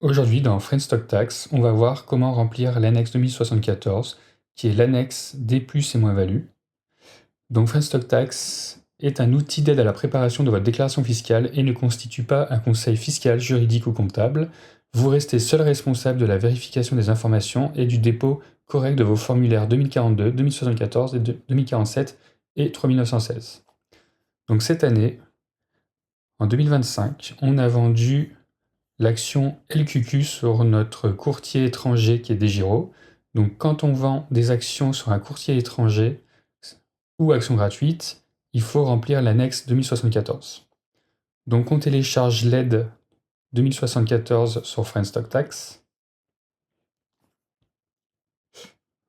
Aujourd'hui, dans French Stock Tax, on va voir comment remplir l'annexe 2074, qui est l'annexe des plus et moins-values. Donc French Stock Tax est un outil d'aide à la préparation de votre déclaration fiscale et ne constitue pas un conseil fiscal, juridique ou comptable. Vous restez seul responsable de la vérification des informations et du dépôt correct de vos formulaires 2042, 2074 et 2047 et 3916. Donc cette année, en 2025, on a vendu l'action LQQ sur notre courtier étranger qui est DEGIRO. Donc quand on vend des actions sur un courtier étranger ou actions gratuites, il faut remplir l'annexe 2074. Donc on télécharge l'aide 2074 sur French Stock Tax.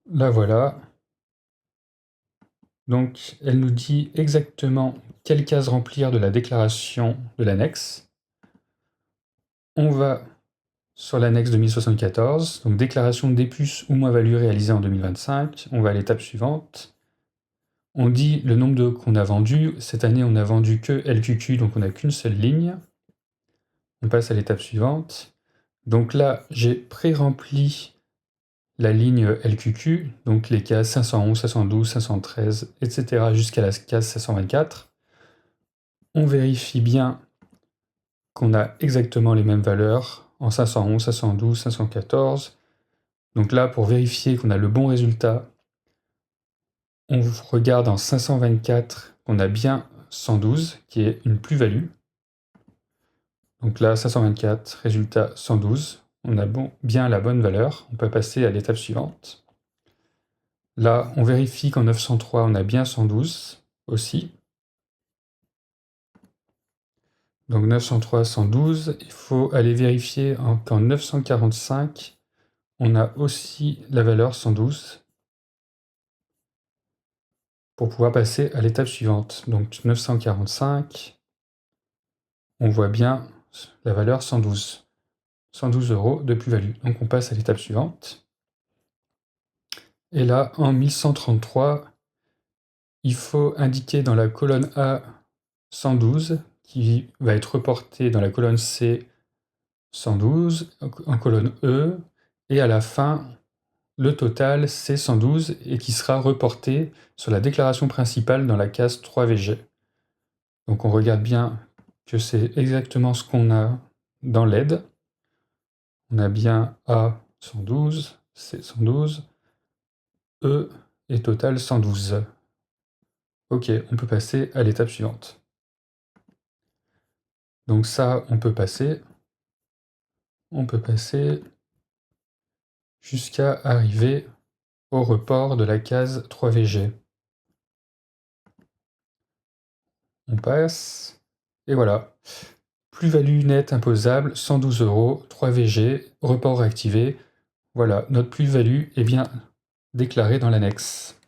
La voilà. Donc elle nous dit exactement quelle case remplir de la déclaration de l'annexe. On va sur l'annexe 2074, donc déclaration des plus ou moins-value réalisée en 2025. On va à l'étape suivante. On dit le nombre qu'on a vendu. Cette année, on n'a vendu que LQQ, donc on n'a qu'une seule ligne. On passe à l'étape suivante. Donc là, j'ai pré-rempli la ligne LQQ, donc les cases 511, 512, 513, etc. jusqu'à la case 524. On vérifie bien qu'on a exactement les mêmes valeurs en 511, 512, 514. Donc là, pour vérifier qu'on a le bon résultat, on regarde en 524 qu'on a bien 112, qui est une plus-value. Donc là, 524, résultat 112. On a bien la bonne valeur. On peut passer à l'étape suivante. Là, on vérifie qu'en 903, on a bien 112 aussi. Donc 903, 112. Il faut aller vérifier qu'en 945, on a aussi la valeur 112 pour pouvoir passer à l'étape suivante. Donc 945, on voit bien la valeur 112. 112 € de plus-value. Donc on passe à l'étape suivante. Et là, en 1133, il faut indiquer dans la colonne A 112, qui va être reportée dans la colonne C 112, en colonne E, et à la fin, le total c'est 112 et qui sera reporté sur la déclaration principale dans la case 3VG. Donc on regarde bien que c'est exactement ce qu'on a dans l'aide. On a bien A 112, C 112, E et total 112. Ok, on peut passer à l'étape suivante. Donc ça, on peut passer jusqu'à arriver au report de la case 3VG. On passe, et voilà. Plus-value nette imposable, 112 €, 3VG, report réactivé. Voilà, notre plus-value est bien déclarée dans l'annexe.